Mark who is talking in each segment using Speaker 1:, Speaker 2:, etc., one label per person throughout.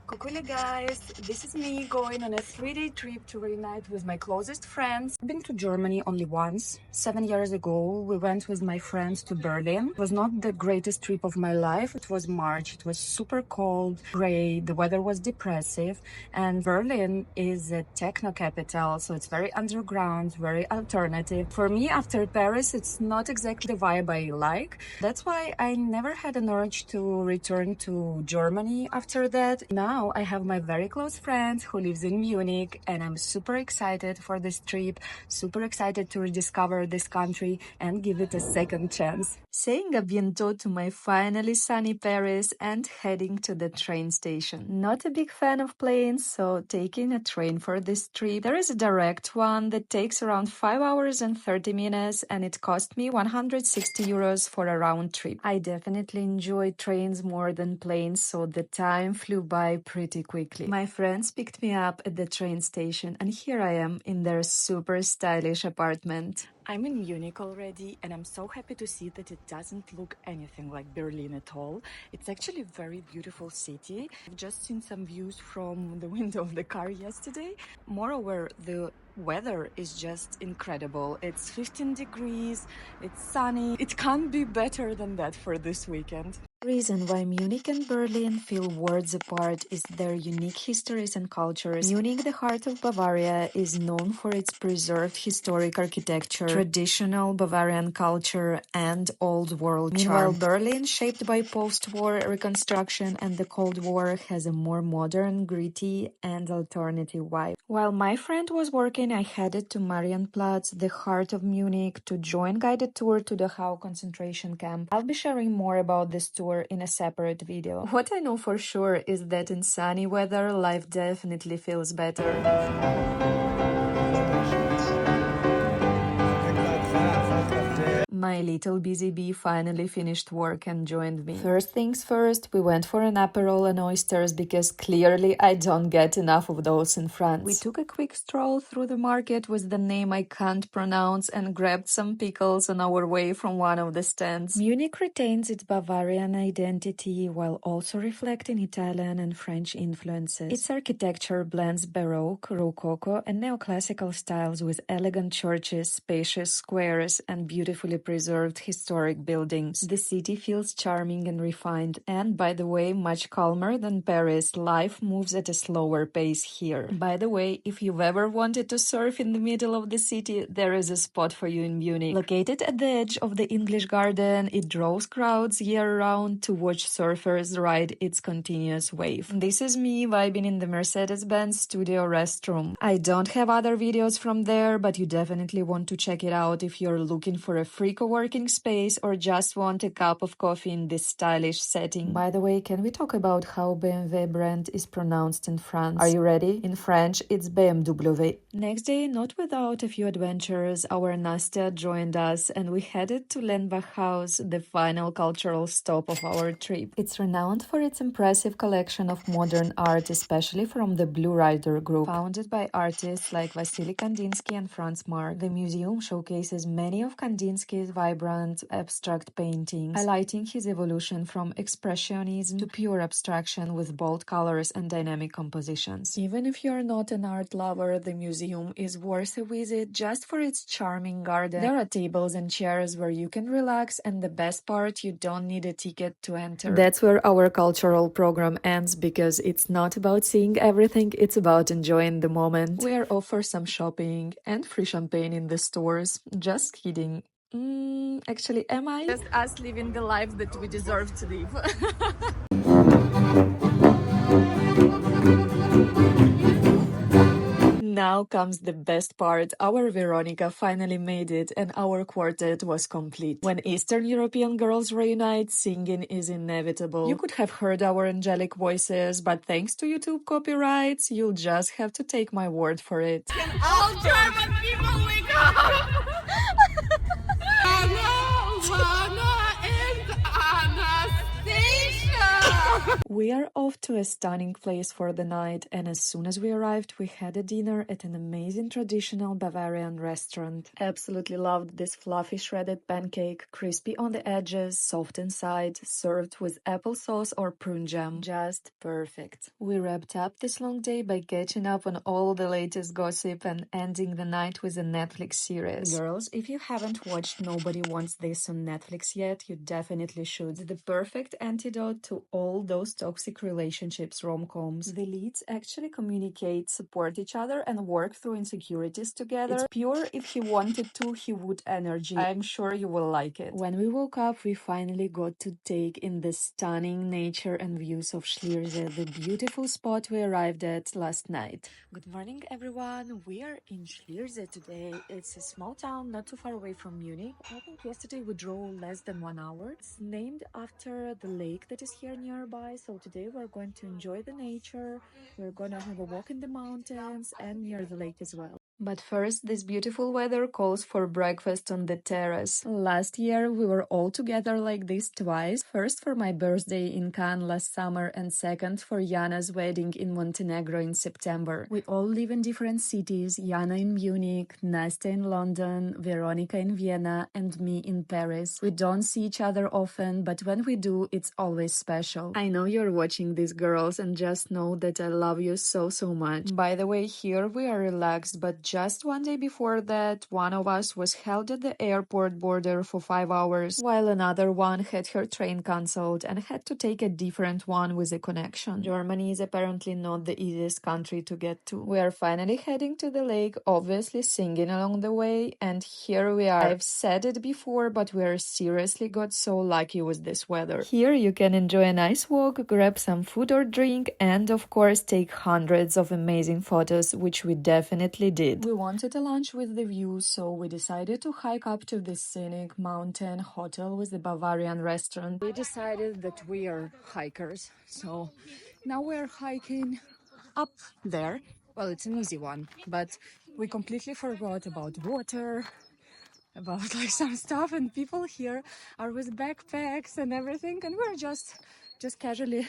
Speaker 1: Coucou guys, this is me going on a 3-day trip to reunite with my closest friends. I've been to Germany only once. 7 years ago, we went with my friends to Berlin. It was not the greatest trip of my life. It was March. It was super cold, gray. The weather was depressive. And Berlin is a techno capital, so it's very underground, very alternative. For me, after Paris, it's not exactly the vibe I like. That's why I never had an urge to return to Germany after that. Now I have my very close friend who lives in Munich, and I'm super excited for this trip, super excited to rediscover this country and give it a second chance. Saying a bientôt to my finally sunny Paris and heading to the train station. Not a big fan of planes, so taking a train for this trip. There is a direct one that takes around 5 hours and 30 minutes, and it cost me 160 euros for a round trip. I definitely enjoy trains more than planes, so the time flew by pretty quickly. My friends picked me up at the train station, and here I am in their super stylish apartment. I'm in Munich already, and I'm so happy to see that it doesn't look anything like Berlin at all. It's actually a very beautiful city. I've just seen some views from the window of the car yesterday. Moreover, the weather is just incredible. It's 15 degrees, it's sunny. It can't be better than that for this weekend. The reason why Munich and Berlin feel worlds apart is their unique histories and cultures. Munich, the heart of Bavaria, is known for its preserved historic architecture, traditional Bavarian culture, and old world charm. Meanwhile, Berlin, shaped by post-war reconstruction and the Cold War, has a more modern, gritty, and alternative vibe. While my friend was working, I headed to Marienplatz, the heart of Munich, to join guided tour to the Hau concentration camp. I'll be sharing more about this tour in a separate video. What I know for sure is that in sunny weather, life definitely feels better. My little busy bee finally finished work and joined me. First things first, we went for an Aperol and oysters because clearly I don't get enough of those in France. We took a quick stroll through the market with the name I can't pronounce and grabbed some pickles on our way from one of the stands. Munich retains its Bavarian identity while also reflecting Italian and French influences. Its architecture blends Baroque, Rococo, and neoclassical styles with elegant churches, spacious squares, and beautifully preserved historic buildings. The city feels charming and refined, and by the way, much calmer than Paris. Life moves at a slower pace here. By the way, if you've ever wanted to surf in the middle of the city, there is a spot for you in Munich. Located at the edge of the English Garden, it draws crowds year-round to watch surfers ride its continuous wave. This is me vibing in the Mercedes-Benz studio restroom. I don't have other videos from there, but you definitely want to check it out if you're looking for a free co-working space or just want a cup of coffee in this stylish setting. By the way, can we talk about how BMW brand is pronounced in France? Are you ready? In French, it's BMW. Next day, not without a few adventures, our Nastya joined us and we headed to Lenbach House, the final cultural stop of our trip. It's renowned for its impressive collection of modern art, especially from the Blue Rider group. Founded by artists like Vasily Kandinsky and Franz Marc, the museum showcases many of Kandinsky's vibrant abstract paintings, highlighting his evolution from expressionism to pure abstraction with bold colors and dynamic compositions. Even if you're not an art lover, the museum is worth a visit just for its charming garden. There are tables and chairs where you can relax, and the best part, you don't need a ticket to enter. That's where our cultural program ends because it's not about seeing everything, it's about enjoying the moment. We're off for some shopping and free champagne in the stores. Just kidding. Actually, am I? Just us living the life that we deserve to live. Now comes the best part. Our Veronica finally made it and our quartet was complete. When Eastern European girls reunite, singing is inevitable. You could have heard our angelic voices, but thanks to YouTube copyrights, you'll just have to take my word for it.
Speaker 2: All German people wake up! Anna and Anastasia!
Speaker 1: We are off to a stunning place for the night, and as soon as we arrived, we had a dinner at an amazing traditional Bavarian restaurant. Absolutely loved this fluffy shredded pancake, crispy on the edges, soft inside, served with applesauce or prune jam. Just perfect. We wrapped up this long day by catching up on all the latest gossip and ending the night with a Netflix series. Girls, if you haven't watched Nobody Wants This on Netflix yet, you definitely should. The perfect antidote to all those toxic relationships rom-coms. The leads actually communicate, support each other, and work through insecurities together. It's pure if he wanted to, he would energy. I'm sure you will like it. When we woke up, we finally got to take in the stunning nature and views of Schliersee, the beautiful spot we arrived at last night. Good morning, everyone. We are in Schliersee today. It's a small town not too far away from Munich. I think yesterday we drove less than 1 hour. It's named after the lake that is here nearby, so today we're going to enjoy the nature. We're gonna have a walk in the mountains and near the lake as well. But first, this beautiful weather calls for breakfast on the terrace. Last year, we were all together like this twice. First for my birthday in Cannes last summer, and second for Jana's wedding in Montenegro in September. We all live in different cities, Jana in Munich, Nastya in London, Veronica in Vienna, and me in Paris. We don't see each other often, but when we do, it's always special. I know you're watching these girls, and just know that I love you so much. By the way, here we are relaxed, but just one day before that, one of us was held at the airport border for 5 hours, while another one had her train cancelled and had to take a different one with a connection. Germany is apparently not the easiest country to get to. We are finally heading to the lake, obviously singing along the way, and here we are. I've said it before, but we are seriously got so lucky with this weather. Here you can enjoy a nice walk, grab some food or drink, and of course take hundreds of amazing photos, which we definitely did. We wanted a lunch with the view, so we decided to hike up to this scenic mountain hotel with the Bavarian restaurant. We decided that we are hikers, so now we're hiking up there. Well, it's an easy one, but we completely forgot about water, about like some stuff, and people here are with backpacks and everything, and we're just casually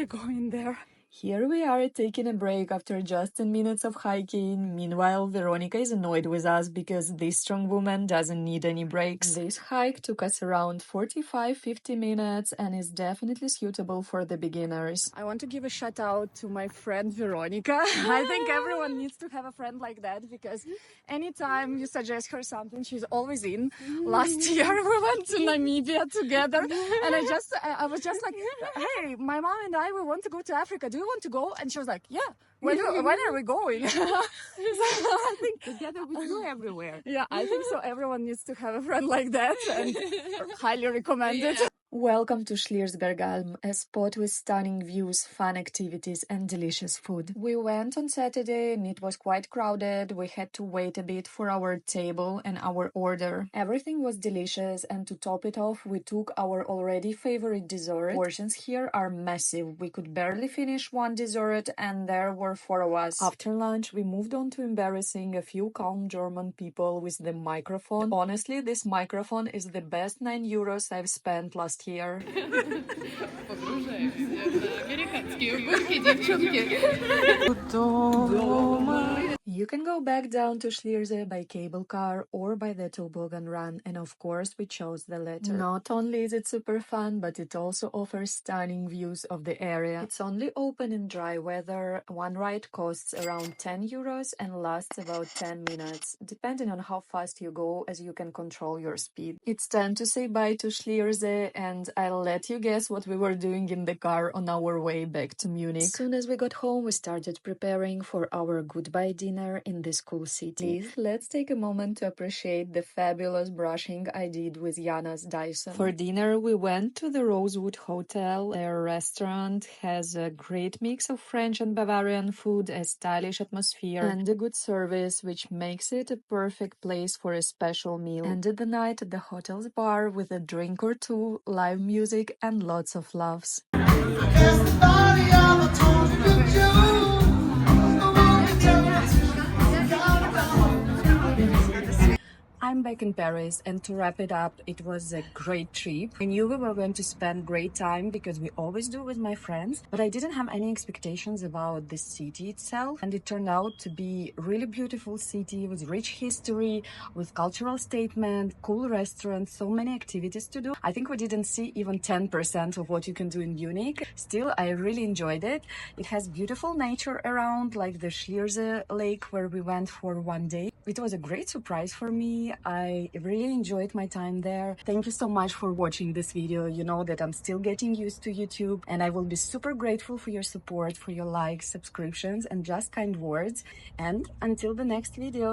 Speaker 1: going there. Here we are taking a break after just 10 minutes of hiking. Meanwhile, Veronica is annoyed with us because this strong woman doesn't need any breaks. This hike took us around 45-50 minutes and is definitely suitable for the beginners. I want to give a shout out to my friend Veronica. I think everyone needs to have a friend like that, because anytime you suggest her something, she's always in. Last year we went to Namibia together, and I was just like, hey, my mom and I, we want to go to Africa. Do you want to go? And she was like, yeah. When are we going? So I think
Speaker 2: Together with you everywhere.
Speaker 1: yeah, I think so. Everyone needs to have a friend like that, and highly recommend it. Welcome to Schliersee, a spot with stunning views, fun activities, and delicious food. We went on Saturday and it was quite crowded. We had to wait a bit for our table and our order. Everything was delicious, and to top it off, we took our already favorite dessert. Portions here are massive. We could barely finish one dessert, and there were 4 of us. After lunch, we moved on to embarrassing a few calm German people with the microphone. Honestly, this microphone is the best €9 I've spent last year. You can go back down to Schliersee by cable car or by the Toboggan run, and of course we chose the latter. Not only is it super fun, but it also offers stunning views of the area. It's only open in dry weather. One ride costs around €10 and lasts about 10 minutes, depending on how fast you go, as you can control your speed. It's time to say bye to Schliersee, and I'll let you guess what we were doing in the car on our way back to Munich. As soon as we got home, we started preparing for our goodbye dinner in this cool city. Please, let's take a moment to appreciate the fabulous brushing I did with Jana's Dyson. For dinner, we went to the Rosewood Hotel. Their restaurant has a great mix of French and Bavarian food, a stylish atmosphere, and a good service, which makes it a perfect place for a special meal. Ended the night at the hotel's bar with a drink or two, live music, and lots of laughs.
Speaker 3: I'm
Speaker 1: back in Paris, and to wrap it up, it was a great trip. I knew we were going to spend great time because we always do with my friends, but I didn't have any expectations about the city itself, and it turned out to be a really beautiful city with rich history, with cultural statement, cool restaurants, so many activities to do. I think we didn't see even 10% of what you can do in Munich. Still, I really enjoyed it. It has beautiful nature around, like the Schliersee lake where we went for one day. It was a great surprise for me. I really enjoyed my time there. Thank you so much for watching this video. You know that I'm still getting used to YouTube, and I will be super grateful for your support, for your likes, subscriptions, and just kind words. And until the next video.